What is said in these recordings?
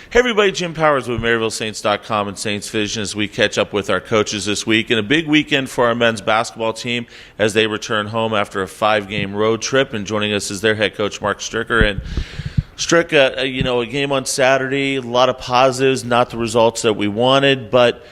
Hey everybody, Jim Powers with MaryvilleSaints.com and Saints Vision as we catch up with our coaches this week. And a big weekend for our men's basketball team as they return home after a 5-game road trip. And joining us is their head coach, Marc Stricker. And Stricker, a game on Saturday, a lot of positives, not the results that we wanted. But,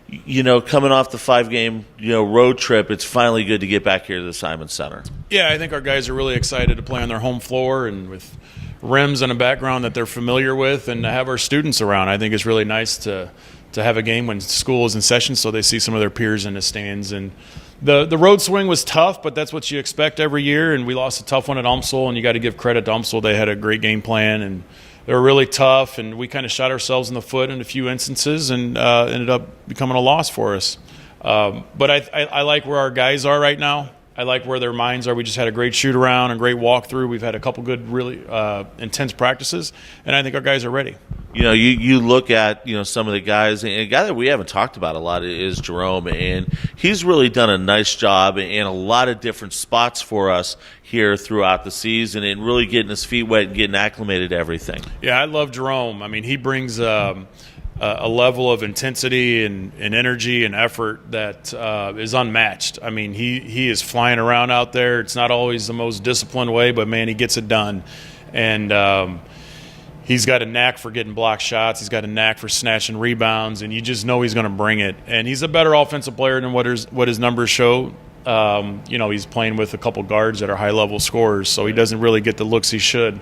coming off the 5-game, road trip, it's finally good to get back here to the Simon Center. Yeah, I think our guys are really excited to play on their home floor and with rims and a background that they're familiar with, and to have our students around. I think it's really nice to have a game when school is in session so they see some of their peers in the stands. And the road swing was tough, but that's what you expect every year, and we lost a tough one at UMSL, and you got to give credit to UMSL. They had a great game plan, and they were really tough, and we kind of shot ourselves in the foot in a few instances and ended up becoming a loss for us. But I like where our guys are right now. I like where their minds are. We just had a great shoot-around, a great walkthrough. We've had a couple good, really intense practices, and I think our guys are ready. You look at, some of the guys, and a guy that we haven't talked about a lot is Jerome, and he's really done a nice job in a lot of different spots for us here throughout the season and really getting his feet wet and getting acclimated to everything. Yeah, I love Jerome. I mean, he brings a level of intensity and energy and effort that is unmatched. I mean, he is flying around out there. It's not always the most disciplined way, but, man, he gets it done. And he's got a knack for getting block shots. He's got a knack for snatching rebounds, and you just know he's going to bring it. And he's a better offensive player than what his numbers show. He's playing with a couple guards that are high-level scorers, so he doesn't really get the looks he should.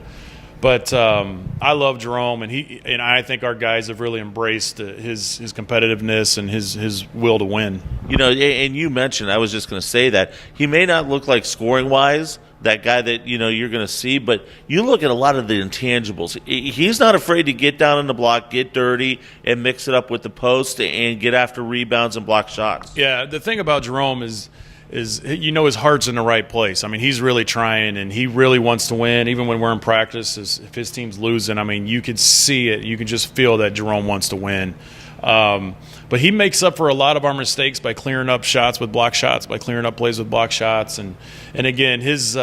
But I love Jerome, and I think our guys have really embraced his competitiveness and his will to win. And you mentioned, I was just going to say that he may not look like scoring-wise that guy that you're going to see, but you look at a lot of the intangibles. He's not afraid to get down on the block, get dirty, and mix it up with the post and get after rebounds and block shots. Yeah, the thing about Jerome is his heart's in the right place. I mean, he's really trying, and he really wants to win. Even when we're in practice, if his team's losing, I mean, you can see it. You can just feel that Jerome wants to win. But he makes up for a lot of our mistakes by clearing up shots with block shots, by clearing up plays with block shots. And again, it's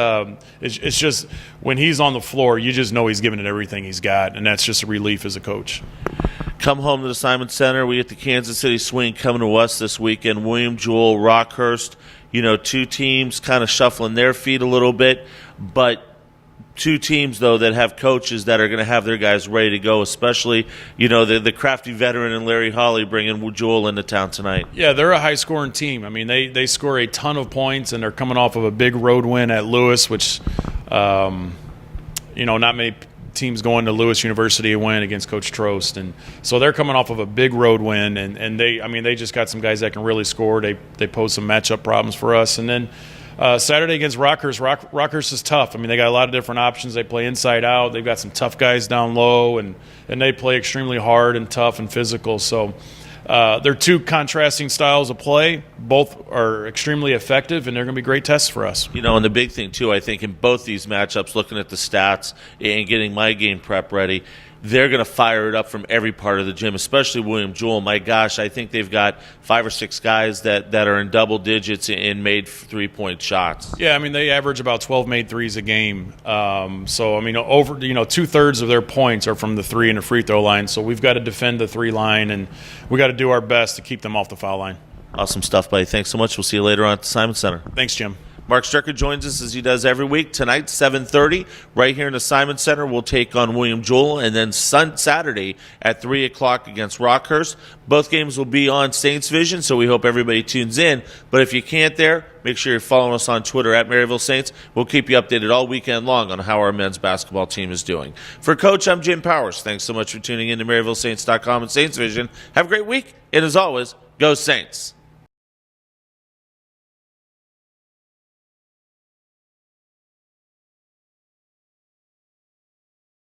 just when he's on the floor, you just know he's giving it everything he's got, and that's just a relief as a coach. Come home to the Simon Center. We get the Kansas City Swing coming to us this weekend. William Jewell, Rockhurst. Two teams kind of shuffling their feet a little bit, but two teams, though, that have coaches that are going to have their guys ready to go, especially, the crafty veteran and Larry Hawley bringing Jewell into town tonight. Yeah, they're a high-scoring team. I mean, they score a ton of points, and they're coming off of a big road win at Lewis, which, not many teams going to Lewis University and win against Coach Trost, and so they're coming off of a big road win, and they just got some guys that can really score. They pose some matchup problems for us, and then Saturday against Rockhurst. Rockhurst is tough. I mean, they got a lot of different options. They play inside out. They've got some tough guys down low, and they play extremely hard and tough and physical. So they're two contrasting styles of play. Both are extremely effective, and they're going to be great tests for us. And the big thing, too, I think in both these matchups, looking at the stats and getting my game prep ready, they're going to fire it up from every part of the gym, especially William Jewell. My gosh, I think they've got 5 or 6 guys that are in double digits and made 3-point shots. Yeah, I mean, they average about 12 made threes a game. So, I mean, over 2/3 of their points are from the 3 and the free throw line. So we've got to defend the 3 line, and we got to do our best to keep them off the foul line. Awesome stuff, buddy. Thanks so much. We'll see you later on at the Simon Center. Thanks, Jim. Marc Stricker joins us as he does every week. Tonight, 7:30, right here in the Simon Center, we'll take on William Jewell, and then Saturday at 3 o'clock against Rockhurst. Both games will be on Saints Vision, so we hope everybody tunes in. But if you can't there, make sure you're following us on Twitter at Maryville Saints. We'll keep you updated all weekend long on how our men's basketball team is doing. For Coach, I'm Jim Powers. Thanks so much for tuning in to MaryvilleSaints.com and Saints Vision. Have a great week, and as always, go Saints.